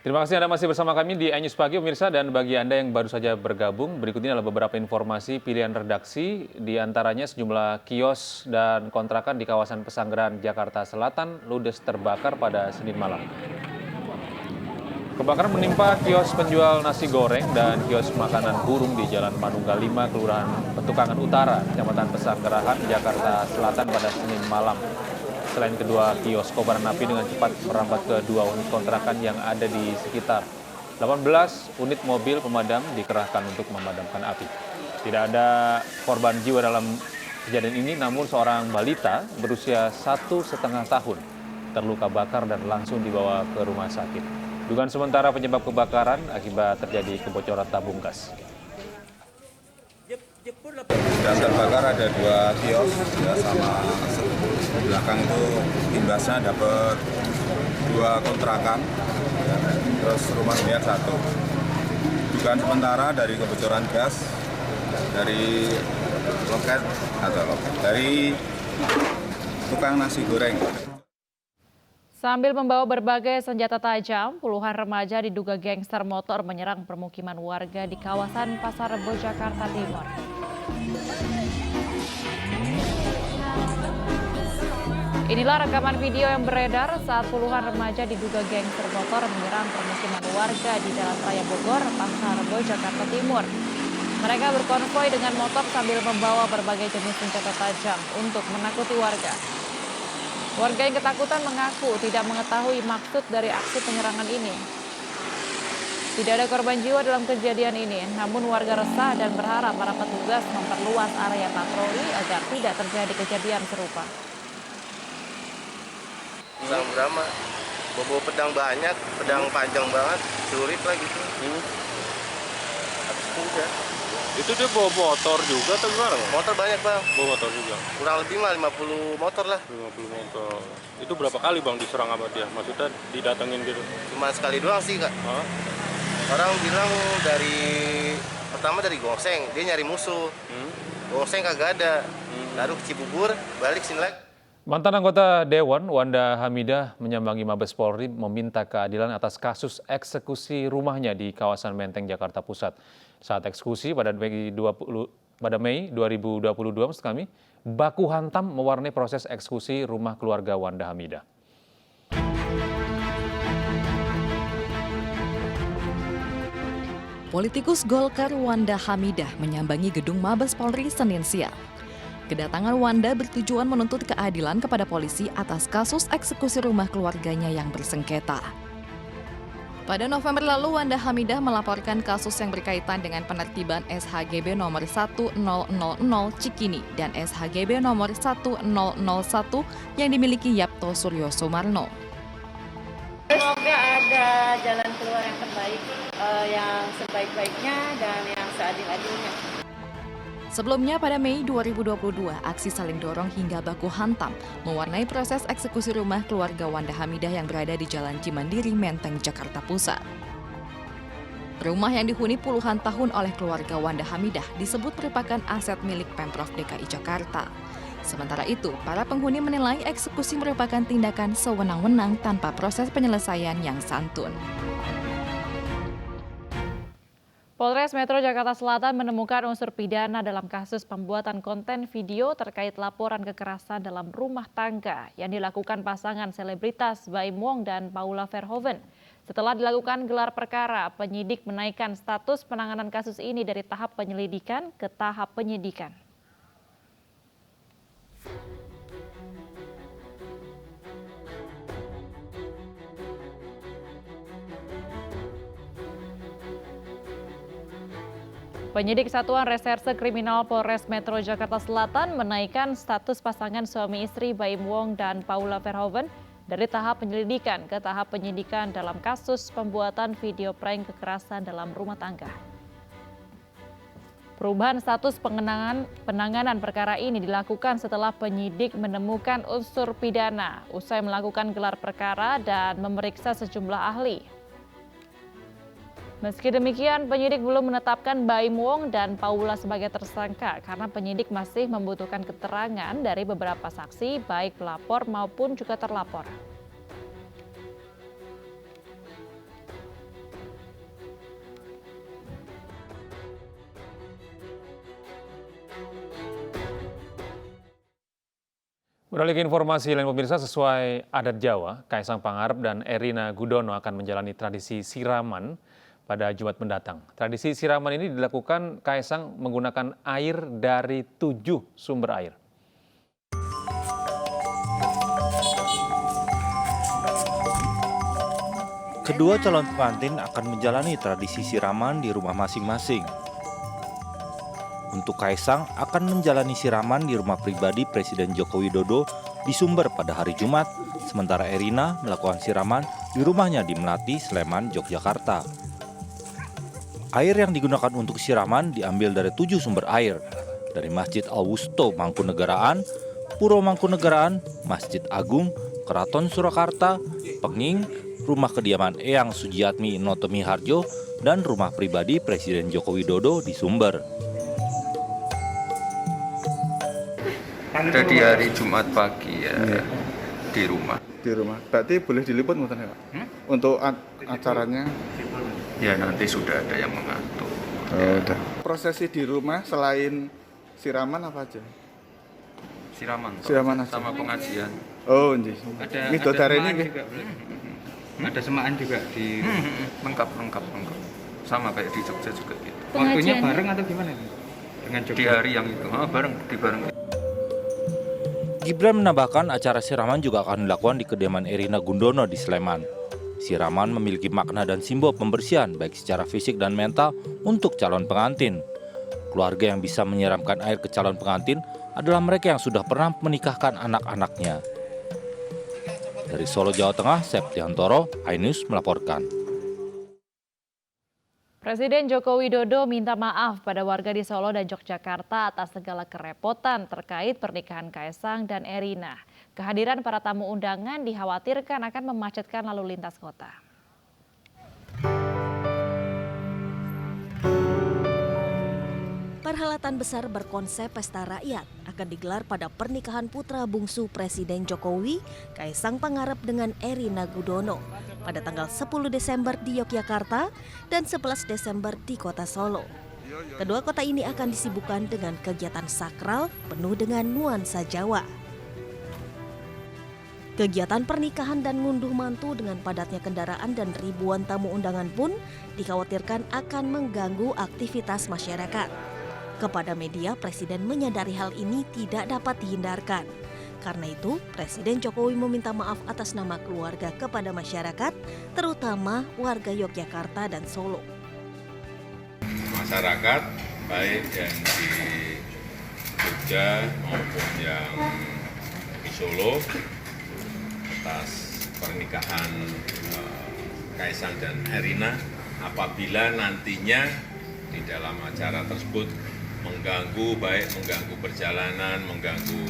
Terima kasih Anda masih bersama kami di iNews Pagi, pemirsa. Dan bagi Anda yang baru saja bergabung, berikut ini adalah beberapa informasi pilihan redaksi, di antaranya sejumlah kios dan kontrakan di kawasan Pesanggerahan, Jakarta Selatan, ludes terbakar pada Senin malam. Kebakaran menimpa kios penjual nasi goreng dan kios makanan burung di Jalan Manunggal 5, Kelurahan Petukangan Utara, Kecamatan Pesanggerahan, Jakarta Selatan pada Senin malam. Selain kedua kios, kobaran api dengan cepat merambat ke 2 unit kontrakan yang ada di sekitar. 18 unit mobil pemadam dikerahkan untuk memadamkan api. Tidak ada korban jiwa dalam kejadian ini, namun seorang balita berusia 1,5 tahun terluka bakar dan langsung dibawa ke rumah sakit. Dugaan sementara penyebab kebakaran akibat terjadi kebocoran tabung gas. Yang terbakar ada 2 kios ya, sama belakang itu imbasnya dapat 2 kontrakan ya, terus rumah liar 1. Dugaan sementara dari kebocoran gas dari dari tukang nasi goreng. Sambil membawa berbagai senjata tajam, puluhan remaja diduga gangster motor menyerang permukiman warga di kawasan Pasar Rebo, Jakarta Timur. Inilah rekaman video yang beredar saat puluhan remaja diduga gangster motor menyerang permukiman warga di Jalan Raya Bogor, Pasar Rebo, Jakarta Timur. Mereka berkonvoi dengan motor sambil membawa berbagai jenis senjata tajam untuk menakuti warga. Warga yang ketakutan mengaku tidak mengetahui maksud dari aksi penyerangan ini. Tidak ada korban jiwa dalam kejadian ini, namun warga resah dan berharap para petugas memperluas area patroli agar tidak terjadi kejadian serupa. Pedang drama, bawa pedang banyak, pedang panjang banget, sulit lah gitu. Habis itu udah. Itu dia bawa motor juga atau gimana? Motor banyak bang. Bawa motor juga? Kurang lebih mah 50 motor lah. 50 motor. Itu berapa kali bang diserang sama dia? Maksudnya didatengin gitu? Cuma sekali doang sih kak. Hah? Orang bilang pertama dari Gongseng, dia nyari musuh. Gongseng kagak ada. Lalu ke Cibubur, balik sini lagi. Mantan anggota Dewan Wanda Hamidah menyambangi Mabes Polri meminta keadilan atas kasus eksekusi rumahnya di kawasan Menteng, Jakarta Pusat. Saat eksekusi pada Mei 2022, maksud kami, baku hantam mewarnai proses eksekusi rumah keluarga Wanda Hamidah. Politikus Golkar Wanda Hamidah menyambangi gedung Mabes Polri Senin siang. Kedatangan Wanda bertujuan menuntut keadilan kepada polisi atas kasus eksekusi rumah keluarganya yang bersengketa. Pada November lalu, Wanda Hamidah melaporkan kasus yang berkaitan dengan penertiban SHGB nomor 1000 Cikini dan SHGB nomor 1001 yang dimiliki Yapto Suryo Sumarno. Semoga ada jalan keluar yang terbaik, yang sebaik-baiknya dan yang seadil-adilnya. Sebelumnya pada Mei 2022, aksi saling dorong hingga baku hantam mewarnai proses eksekusi rumah keluarga Wanda Hamidah yang berada di Jalan Cimandiri, Menteng, Jakarta Pusat. Rumah yang dihuni puluhan tahun oleh keluarga Wanda Hamidah disebut merupakan aset milik Pemprov DKI Jakarta. Sementara itu, para penghuni menilai eksekusi merupakan tindakan sewenang-wenang tanpa proses penyelesaian yang santun. Polres Metro Jakarta Selatan menemukan unsur pidana dalam kasus pembuatan konten video terkait laporan kekerasan dalam rumah tangga yang dilakukan pasangan selebritas Baim Wong dan Paula Verhoeven. Setelah dilakukan gelar perkara, penyidik menaikkan status penanganan kasus ini dari tahap penyelidikan ke tahap penyidikan. Penyidik Satuan Reserse Kriminal Polres Metro Jakarta Selatan menaikkan status pasangan suami istri Baim Wong dan Paula Verhoeven dari tahap penyelidikan ke tahap penyidikan dalam kasus pembuatan video prank kekerasan dalam rumah tangga. Perubahan status penanganan perkara ini dilakukan setelah penyidik menemukan unsur pidana usai melakukan gelar perkara dan memeriksa sejumlah ahli. Meski demikian, penyidik belum menetapkan Baim Wong dan Paula sebagai tersangka karena penyidik masih membutuhkan keterangan dari beberapa saksi, baik pelapor maupun juga terlapor. Beralih ke informasi lain pemirsa, sesuai adat Jawa, Kaisang Pangarep dan Erina Gudono akan menjalani tradisi siraman pada Jumat mendatang. Tradisi siraman ini dilakukan Kaisang menggunakan air dari 7 sumber air. Kedua calon pengantin akan menjalani tradisi siraman di rumah masing-masing. Untuk Kaisang akan menjalani siraman di rumah pribadi Presiden Joko Widodo di Sumber pada hari Jumat, sementara Erina melakukan siraman di rumahnya di Melati, Sleman, Yogyakarta. Air yang digunakan untuk siraman diambil dari 7 sumber air, dari Masjid Al-Wusto Mangkunegaraan, Puro Mangkunegaraan, Masjid Agung, Keraton Surakarta, Penging, rumah kediaman Eyang Sujiatmi Notomi Harjo, dan rumah pribadi Presiden Joko Widodo di Sumber. Ada di hari Jumat pagi ya, di rumah. Di rumah. Berarti boleh diliput mungkin ya Pak? Untuk acaranya? Ya nanti sudah ada yang mengatur. Udah. Prosesi di rumah selain siraman apa aja? Siraman. Siraman aja. Sama pengajian. Oh, ini. Ada ini juga. Ada semaan juga di lengkap. Sama kayak di Jogja juga gitu. Waktunya bareng atau gimana? Dengan Jogja? Di hari yang itu, bareng. Gibran menambahkan acara siraman juga akan dilakukan di kediaman Erina Gudono di Sleman. Siraman memiliki makna dan simbol pembersihan baik secara fisik dan mental untuk calon pengantin. Keluarga yang bisa menyiramkan air ke calon pengantin adalah mereka yang sudah pernah menikahkan anak-anaknya. Dari Solo, Jawa Tengah, Septiantoro, iNews melaporkan. Presiden Joko Widodo minta maaf pada warga di Solo dan Yogyakarta atas segala kerepotan terkait pernikahan Kaisang dan Erina. Kehadiran para tamu undangan dikhawatirkan akan memacetkan lalu lintas kota. Perhelatan besar berkonsep pesta rakyat akan digelar pada pernikahan putra bungsu Presiden Jokowi, Kaisang Pangarep dengan Erina Gudono, pada tanggal 10 Desember di Yogyakarta dan 11 Desember di kota Solo. Kedua kota ini akan disibukkan dengan kegiatan sakral penuh dengan nuansa Jawa. Kegiatan pernikahan dan ngunduh mantu dengan padatnya kendaraan dan ribuan tamu undangan pun dikhawatirkan akan mengganggu aktivitas masyarakat. Kepada media, Presiden menyadari hal ini tidak dapat dihindarkan. Karena itu, Presiden Jokowi meminta maaf atas nama keluarga kepada masyarakat, terutama warga Yogyakarta dan Solo. Masyarakat, baik yang di Jogja maupun yang di Solo, atas pernikahan Kaisang dan Erina, apabila nantinya di dalam acara tersebut mengganggu perjalanan, mengganggu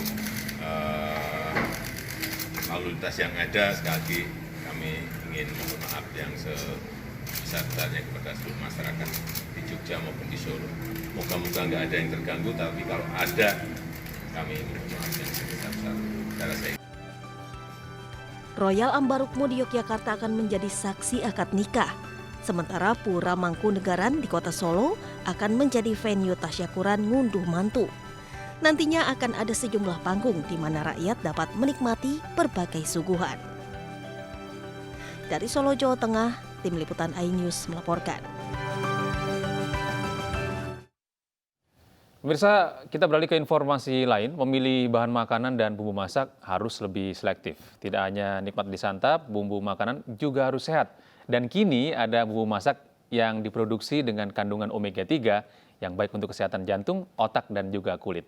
lalu lintas yang ada, sekali lagi kami ingin mohon maaf yang sebesar-besarnya kepada seluruh masyarakat di Jogja maupun di Solo. Moga-moga nggak ada yang terganggu, tapi kalau ada, kami mohon maaf yang sebesar-besarnya. Royal Ambarukmo di Yogyakarta akan menjadi saksi akad nikah. Sementara Pura Mangkunegaran di kota Solo akan menjadi venue tasyakuran ngunduh mantu. Nantinya akan ada sejumlah panggung di mana rakyat dapat menikmati berbagai suguhan. Dari Solo, Jawa Tengah, Tim Liputan iNews melaporkan. Pemirsa, kita beralih ke informasi lain. Memilih bahan makanan dan bumbu masak harus lebih selektif. Tidak hanya nikmat disantap, bumbu makanan juga harus sehat. Dan kini ada bumbu masak yang diproduksi dengan kandungan omega 3 yang baik untuk kesehatan jantung, otak, dan juga kulit.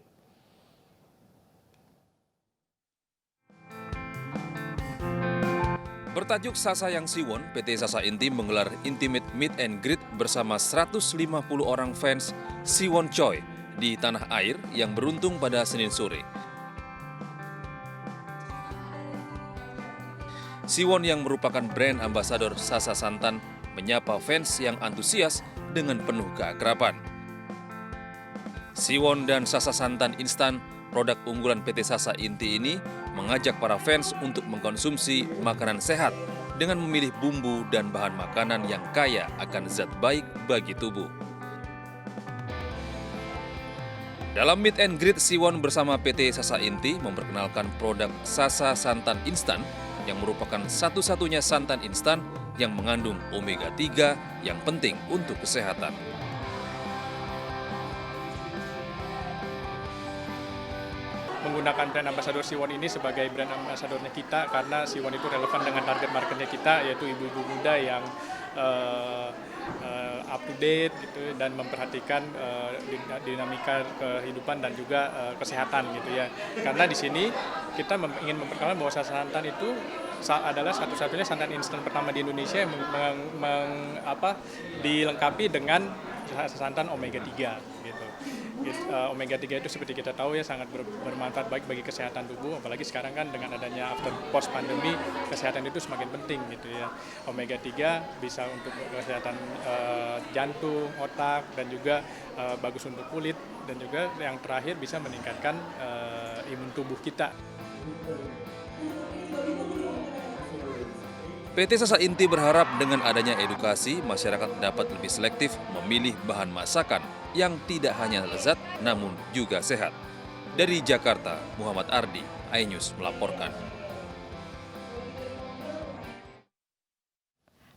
Bertajuk Sasa Yang Siwon, PT Sasa Intim menggelar Intimate Meet and Greet bersama 150 orang fans Siwon Choi di tanah air yang beruntung pada Senin sore. Siwon yang merupakan brand ambasador Sasa Santan menyapa fans yang antusias dengan penuh keakraban. Siwon dan Sasa Santan Instan, produk unggulan PT Sasa Inti ini, mengajak para fans untuk mengkonsumsi makanan sehat dengan memilih bumbu dan bahan makanan yang kaya akan zat baik bagi tubuh. Dalam meet and greet, Siwon bersama PT Sasa Inti memperkenalkan produk Sasa Santan Instan yang merupakan satu-satunya santan instan yang mengandung omega 3 yang penting untuk kesehatan. Menggunakan brand ambassador Siwon ini sebagai brand ambassadornya kita karena Siwon itu relevan dengan target marketnya kita, yaitu ibu-ibu muda yang up to date gitu dan memperhatikan dinamika kehidupan dan juga kesehatan gitu ya. Karena di sini kita ingin memperkenalkan bahwa santan itu adalah satu-satunya santan instan pertama di Indonesia yang dilengkapi dengan santan omega 3 gitu. Omega 3 itu seperti kita tahu ya sangat bermanfaat baik bagi kesehatan tubuh, apalagi sekarang kan dengan adanya after post pandemi kesehatan itu semakin penting gitu ya. Omega 3 bisa untuk kesehatan jantung, otak, dan juga bagus untuk kulit, dan juga yang terakhir bisa meningkatkan imun tubuh kita. PT Sasa Inti berharap dengan adanya edukasi, masyarakat dapat lebih selektif memilih bahan masakan yang tidak hanya lezat, namun juga sehat. Dari Jakarta, Muhammad Ardi, iNews melaporkan.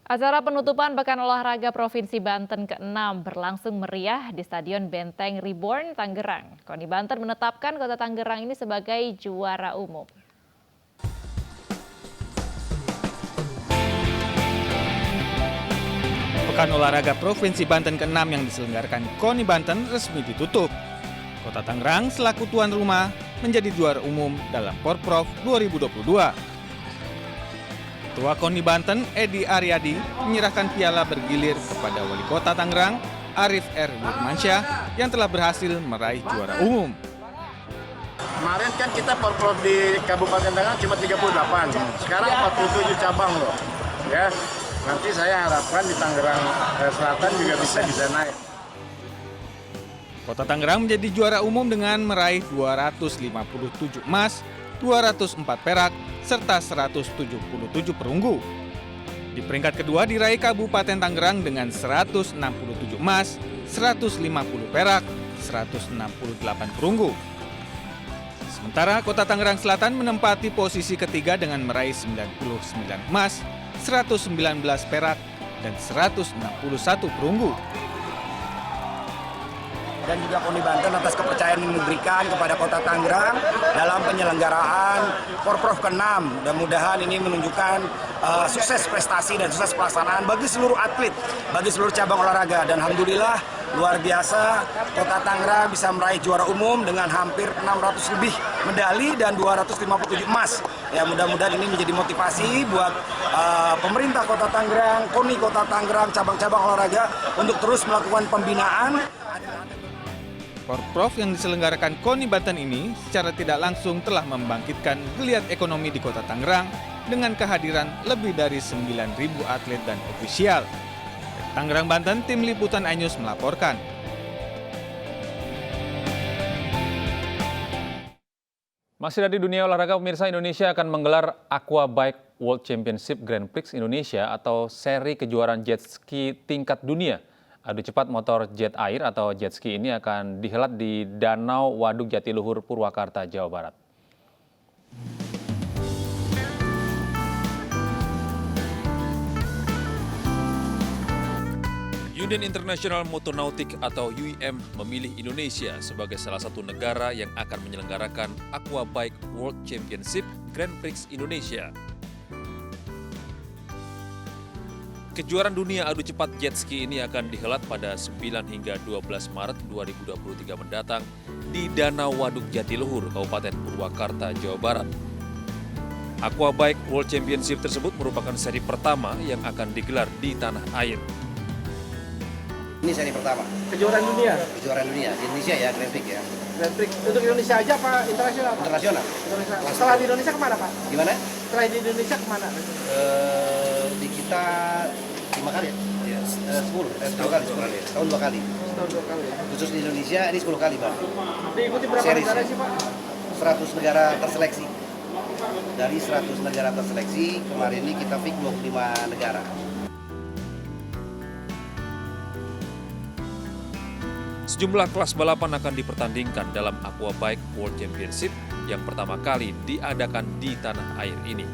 Acara penutupan Pekan Olahraga Provinsi Banten ke-6 berlangsung meriah di Stadion Benteng Reborn, Tangerang. KONI Banten menetapkan Kota Tangerang ini sebagai juara umum. Pekan Olahraga Provinsi Banten ke-6 yang diselenggarakan KONI Banten resmi ditutup. Kota Tangerang selaku tuan rumah menjadi juara umum dalam Porprov 2022. Ketua KONI Banten, Edi Aryadi, menyerahkan piala bergilir kepada Wali Kota Tangerang, Arif R. Wurmansyah, yang telah berhasil meraih juara umum. Kemarin kan kita Porprov di Kabupaten Tangerang cuma 38, sekarang 47 cabang loh. Ya. Nanti saya harapkan di Tangerang Selatan juga bisa naik. Kota Tangerang menjadi juara umum dengan meraih 257 emas, 204 perak, serta 177 perunggu. Di peringkat kedua diraih Kabupaten Tangerang dengan 167 emas, 150 perak, 168 perunggu. Sementara Kota Tangerang Selatan menempati posisi ketiga dengan meraih 99 emas, 119 perak, dan 161 perunggu. Dan juga KONI Banten atas kepercayaan yang diberikan kepada Kota Tangerang dalam penyelenggaraan Porprov ke-6. Mudah-mudahan ini menunjukkan sukses prestasi dan sukses pelaksanaan bagi seluruh atlet, bagi seluruh cabang olahraga. Dan alhamdulillah luar biasa Kota Tangerang bisa meraih juara umum dengan hampir 600 lebih medali dan 257 emas. Ya, mudah-mudahan ini menjadi motivasi buat pemerintah Kota Tangerang, KONI Kota Tangerang, cabang-cabang olahraga untuk terus melakukan pembinaan. Porprov yang diselenggarakan KONI Banten ini secara tidak langsung telah membangkitkan geliat ekonomi di Kota Tangerang dengan kehadiran lebih dari 9.000 atlet dan ofisial. Dari Tangerang, Banten, Tim Liputan iNews melaporkan. Masih dari dunia olahraga, pemirsa, Indonesia akan menggelar Aqua Bike World Championship Grand Prix Indonesia atau seri kejuaraan jet ski tingkat dunia. Adu cepat motor jet air atau jet ski ini akan dihelat di Danau Waduk Jatiluhur, Purwakarta, Jawa Barat. Union International Motonautic atau UIM memilih Indonesia sebagai salah satu negara yang akan menyelenggarakan Aqua Bike World Championship Grand Prix Indonesia. Kejuaraan dunia adu cepat jet ski ini akan dihelat pada 9 hingga 12 Maret 2023 mendatang di Danau Waduk Jatiluhur, Kabupaten Purwakarta, Jawa Barat. Aqua Bike World Championship tersebut merupakan seri pertama yang akan digelar di tanah air. Ini seri pertama. Kejuaraan dunia? Kejuaraan dunia, di Indonesia ya, Grand Prix ya. Grand Prix untuk Indonesia aja apa internasional? Internasional. Setelah di Indonesia kemana Pak? Gimana? Setelah di Indonesia kemana? Di kita 5 kali ya? 10 kali. Tahun 2 kali. Tahun 2 kali ya? Khusus di Indonesia ini 10 kali Pak. Diikuti berapa negara sih Pak? 100 negara terseleksi. Dari 100 negara terseleksi, kemarin ini kita pick 25 negara. Sejumlah kelas balapan akan dipertandingkan dalam Aquabike World Championship yang pertama kali diadakan di tanah air ini.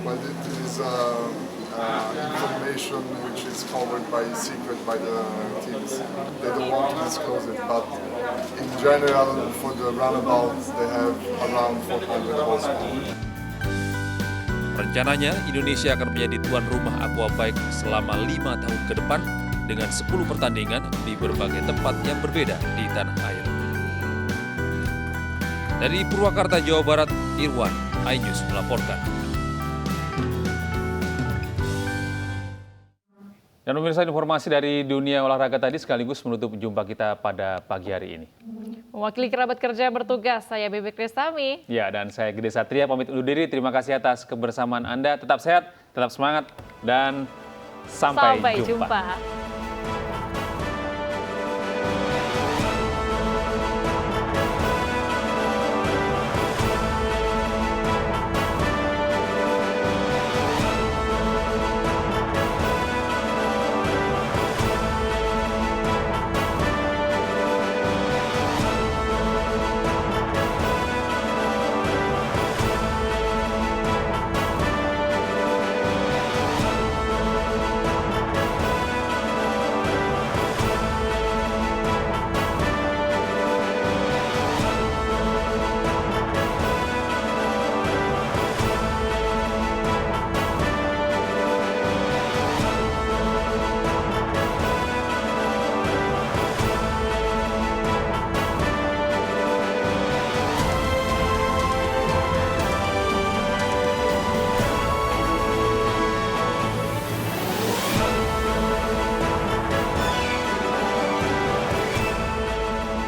But it is information which is covered by secret by the teams. They don't want to disclose it, but in general, for the runabouts, they have around 400 horsepower. Rencananya, Indonesia akan menjadi tuan rumah Aquabike selama 5 tahun ke depan dengan 10 pertandingan di berbagai tempat yang berbeda di tanah air. Dari Purwakarta, Jawa Barat, Irwan, iNews melaporkan. Dan pemirsa, informasi dari dunia olahraga tadi sekaligus menutup jumpa kita pada pagi hari ini. Mewakili kerabat kerja yang bertugas, saya Bebe Kristami. Ya, dan saya Gede Satria pamit undur diri. Terima kasih atas kebersamaan Anda. Tetap sehat, tetap semangat, dan sampai jumpa.